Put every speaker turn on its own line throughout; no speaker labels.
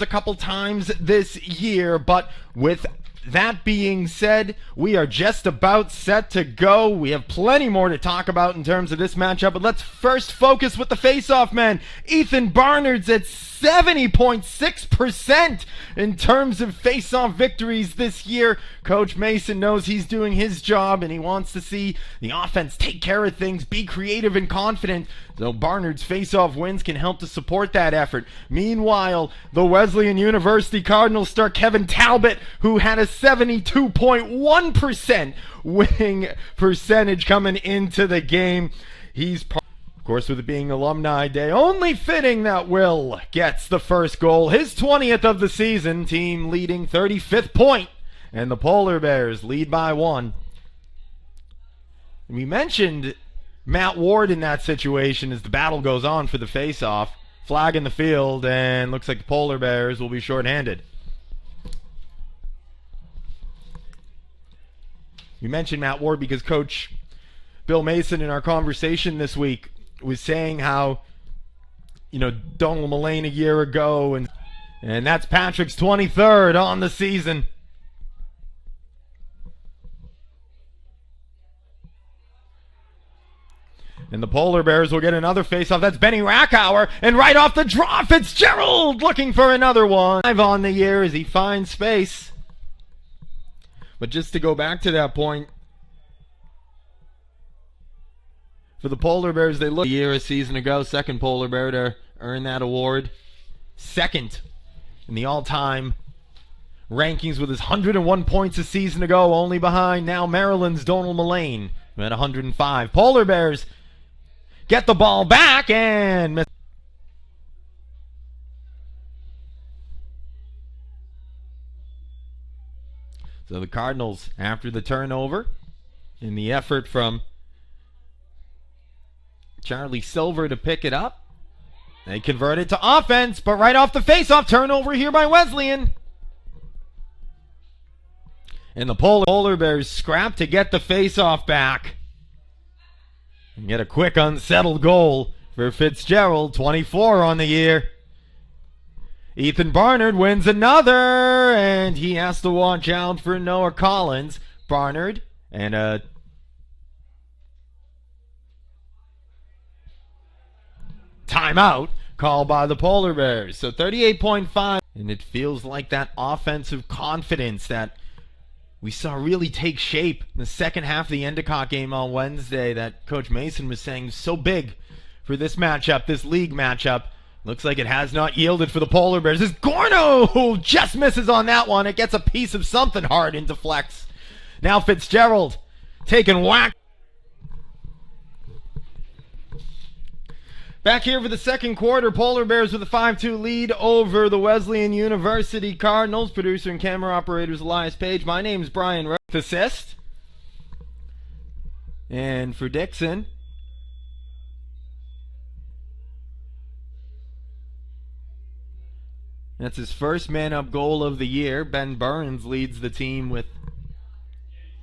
a couple times this year, but with that being said, we are just about set to go. We have plenty more to talk about in terms of this matchup, but let's first focus with the face-off man. Ethan Barnard's at 70.6% in terms of face-off victories this year. Coach Mason knows he's doing his job, and he wants to see the offense take care of things, be creative and confident. So Barnard's face-off wins can help to support that effort. Meanwhile, the Wesleyan University Cardinals star Kevin Talbot, who had a 72.1% winning percentage coming into the game. He's of course, with it being Alumni Day, only fitting that Will gets the first goal. His 20th of the season, team leading 35th point, and the Polar Bears lead by 1. We mentioned Matt Ward in that situation as the battle goes on for the face-off. Flag in the field, and looks like the Polar Bears will be shorthanded. We mentioned Matt Ward because Coach Bill Mason in our conversation this week was saying how, Donald Mullane a year ago, and that's Patrick's 23rd on the season. And the Polar Bears will get another face-off. That's Benny Rackauer, and right off the draw, Fitzgerald looking for another one. 5 on the year as he finds space. But just to go back to that point, for the Polar Bears, they looked a season ago, second Polar Bear to earn that award. Second in the all-time rankings with his 101 points a season ago, only behind now Maryland's Donald Mullane, who had 105. Polar Bears get the ball back and miss. So the Cardinals, after the turnover, in the effort from Charlie Silver to pick it up, they convert it to offense, but right off the face-off, turnover here by Wesleyan. And the Polar Bears scrap to get the face-off back and get a quick unsettled goal for Fitzgerald, 24 on the year. Ethan Barnard wins another, and he has to watch out for Noah Collins. Barnard and a timeout called by the Polar Bears. So 38.5, and it feels like that offensive confidence that we saw really take shape in the second half of the Endicott game on Wednesday that Coach Mason was saying is so big for this matchup, this league matchup. Looks like it has not yielded for the Polar Bears. This Gorno just misses on that one. It gets a piece of something hard into flex. Now Fitzgerald taking whack. Back here for the second quarter, Polar Bears with a 5-2 lead over the Wesleyan University Cardinals. Producer and camera operators Elias Page. My name is Brian Rose. Assist. And for Dixon, that's his first man-up goal of the year. Ben Burns leads the team with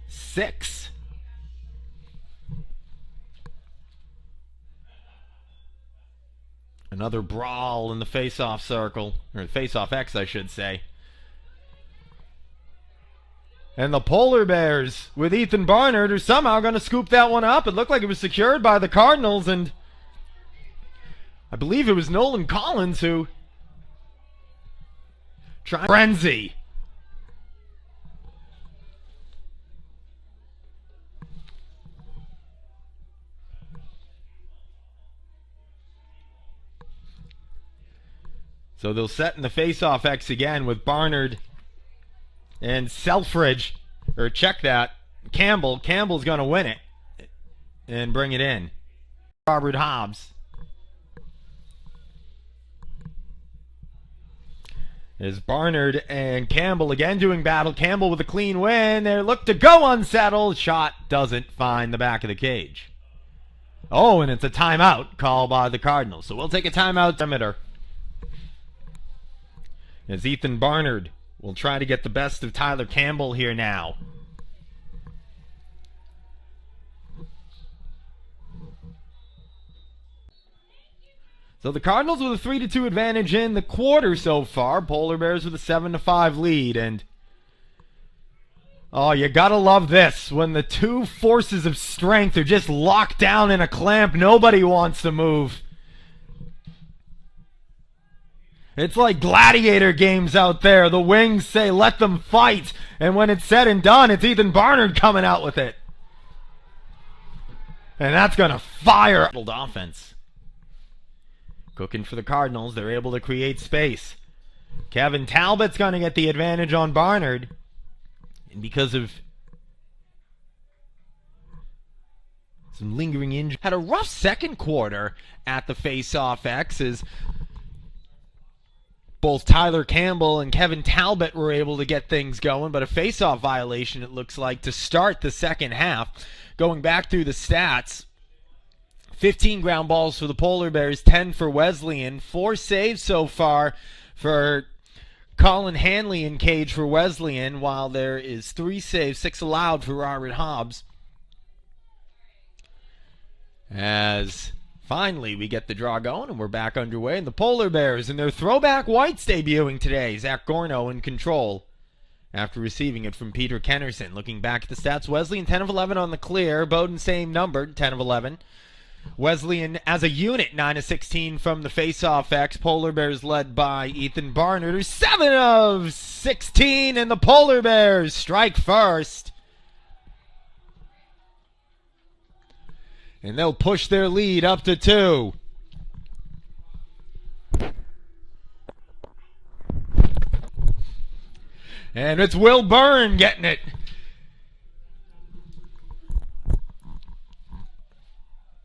6. Another brawl in the face-off circle, or face-off X, I should say. And the Polar Bears with Ethan Barnard are somehow going to scoop that one up. It looked like it was secured by the Cardinals, and I believe it was Nolan Collins who tried frenzy. So they'll set in the face-off X again with Barnard and Selfridge, or check that, Campbell. Campbell's going to win it and bring it in. Robert Hobbs. There's Barnard and Campbell again doing battle. Campbell with a clean win. They look to go unsettled. Shot doesn't find the back of the cage. Oh, and it's a timeout called by the Cardinals. So we'll take a timeout perimeter. As Ethan Barnard will try to get the best of Tyler Campbell here now. So the Cardinals with a 3-2 advantage in the quarter so far. Polar Bears with a 7-5 lead. And oh, you gotta love this. When the two forces of strength are just locked down in a clamp, nobody wants to move. It's like gladiator games out there. The wings say, let them fight. And when it's said and done, it's Ethan Barnard coming out with it. And that's going to fire offense. Cooking for the Cardinals. They're able to create space. Kevin Talbot's going to get the advantage on Barnard. And because of some lingering injury, had a rough second quarter at the Faceoff X as both Tyler Campbell and Kevin Talbot were able to get things going, but a faceoff violation, it looks like, to start the second half. Going back through the stats, 15 ground balls for the Polar Bears, 10 for Wesleyan, 4 saves so far for Colin Hanley in cage for Wesleyan, while there is 3 saves, 6 allowed for Robert Hobbs. As finally, we get the draw going, and we're back underway. And the Polar Bears and their throwback whites debuting today. Zach Gorno in control after receiving it from Peter Kennerson. Looking back at the stats, Wesleyan 10 of 11 on the clear. Bowdoin same number, 10 of 11. Wesleyan as a unit, 9 of 16 from the Faceoff X. Polar Bears led by Ethan Barnard, 7 of 16, and the Polar Bears strike first. And they'll push their lead up to 2. And it's Will Byrne getting it.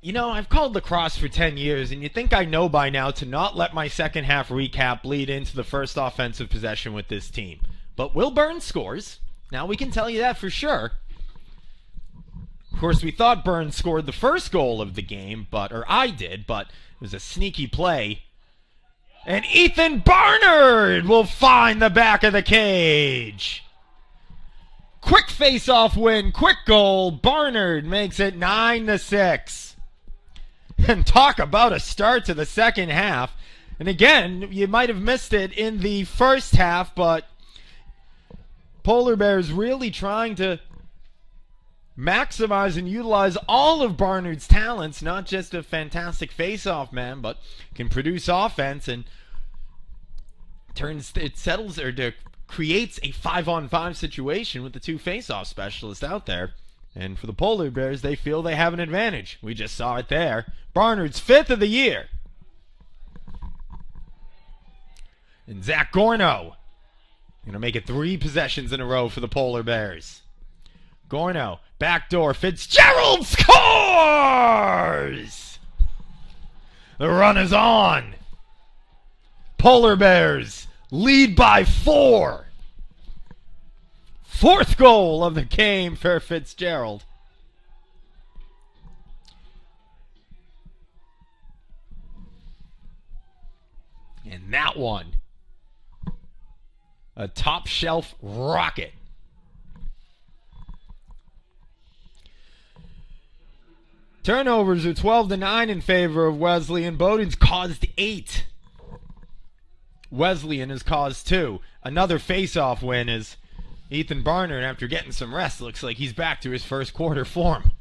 You know, I've called lacrosse for 10 years, and you'd think I know by now to not let my second half recap bleed into the first offensive possession with this team. But Will Byrne scores. Now we can tell you that for sure. Of course, we thought Burns scored the first goal of the game, or I did, but it was a sneaky play. And Ethan Barnard will find the back of the cage. Quick face-off win, quick goal. Barnard makes it 9-6. And talk about a start to the second half. And again, you might have missed it in the first half, but Polar Bears really trying to maximize and utilize all of Barnard's talents, not just a fantastic face-off man, but can produce offense and creates a 5-on-5 situation with the 2 face-off specialists out there. And for the Polar Bears, they feel they have an advantage. We just saw it there. Barnard's 5th of the year. And Zach Gorno going to make it 3 possessions in a row for the Polar Bears. Gorno, backdoor, Fitzgerald scores! The run is on. Polar Bears lead by 4. 4th goal of the game for Fitzgerald. And that one, a top shelf rocket. Turnovers are 12-9 in favor of Wesleyan. Bowdoin's caused 8. Wesleyan has caused 2. Another face-off win is Ethan Barnard, after getting some rest, looks like he's back to his first quarter form.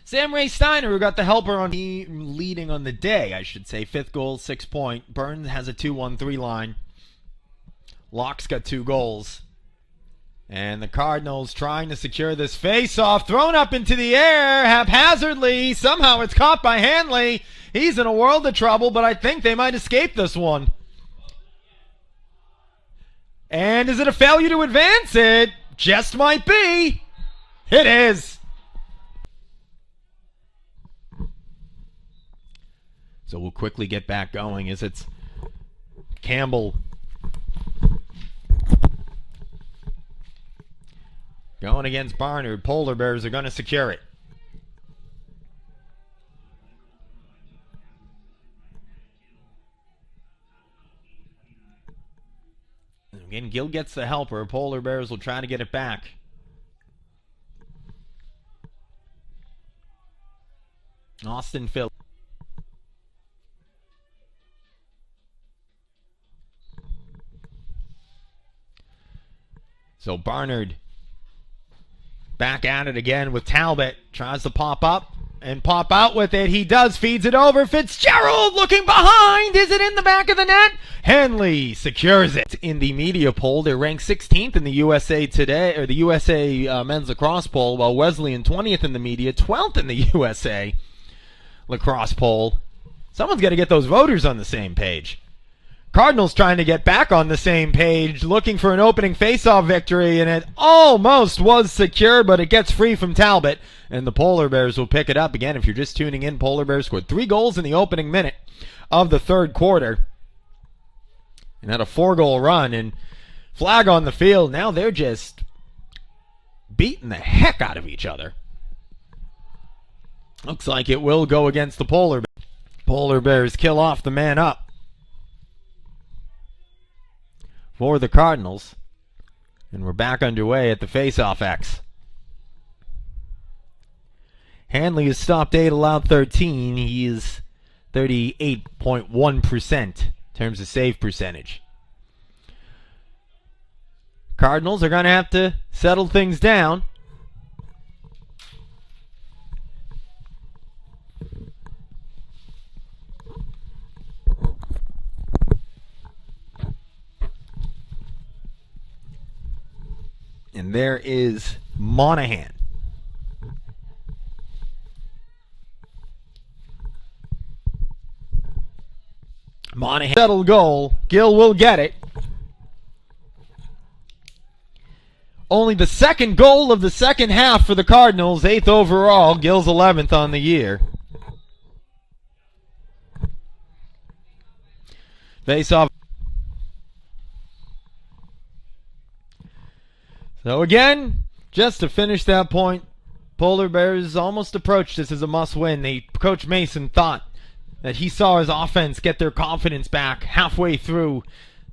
Sam Ray Steiner, who got the helper on leading on the day, I should say. 5th goal, 6 point. Burns has a 2-1-3 line. Locke's got 2 goals. And the Cardinals trying to secure this face-off. Thrown up into the air haphazardly. Somehow it's caught by Hanley. He's in a world of trouble, but I think they might escape this one. And is it a failure to advance? It just might be. It is. So we'll quickly get back going as it's Campbell going against Barnard. Polar Bears are going to secure it. Again, Gill gets the helper. Polar Bears will try to get it back. Austin Phil. So Barnard back at it again with Talbot. Tries to pop up and pop out with it. He does. Feeds it over. Fitzgerald looking behind. Is it in the back of the net? Henley secures it. In the media poll, they're ranked 16th in the USA Today, or the USA Men's Lacrosse poll, while Wesleyan 20th in the media, 12th in the USA Lacrosse poll. Someone's got to get those voters on the same page. Cardinals trying to get back on the same page, looking for an opening faceoff victory, and it almost was secure, but it gets free from Talbot, and the Polar Bears will pick it up. Again, if you're just tuning in, Polar Bears scored 3 goals in the opening minute of the third quarter and had a 4-goal run, and flag on the field. Now they're just beating the heck out of each other. Looks like it will go against the Polar Bears. Polar Bears kill off the man up for the Cardinals, and we're back underway at the Faceoff X. Hanley has stopped 8, allowed 13. He is 38.1% in terms of save percentage. Cardinals are going to have to settle things down. And there is Monahan. Monahan settled goal. Gill will get it. Only the second goal of the second half for the Cardinals, 8th overall. Gill's 11th on the year. Face off. So again, just to finish that point, Polar Bears almost approached this as a must-win. Coach Mason thought that he saw his offense get their confidence back halfway through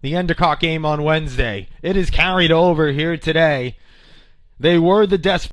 the Endicott game on Wednesday. It is carried over here today. They were the desperate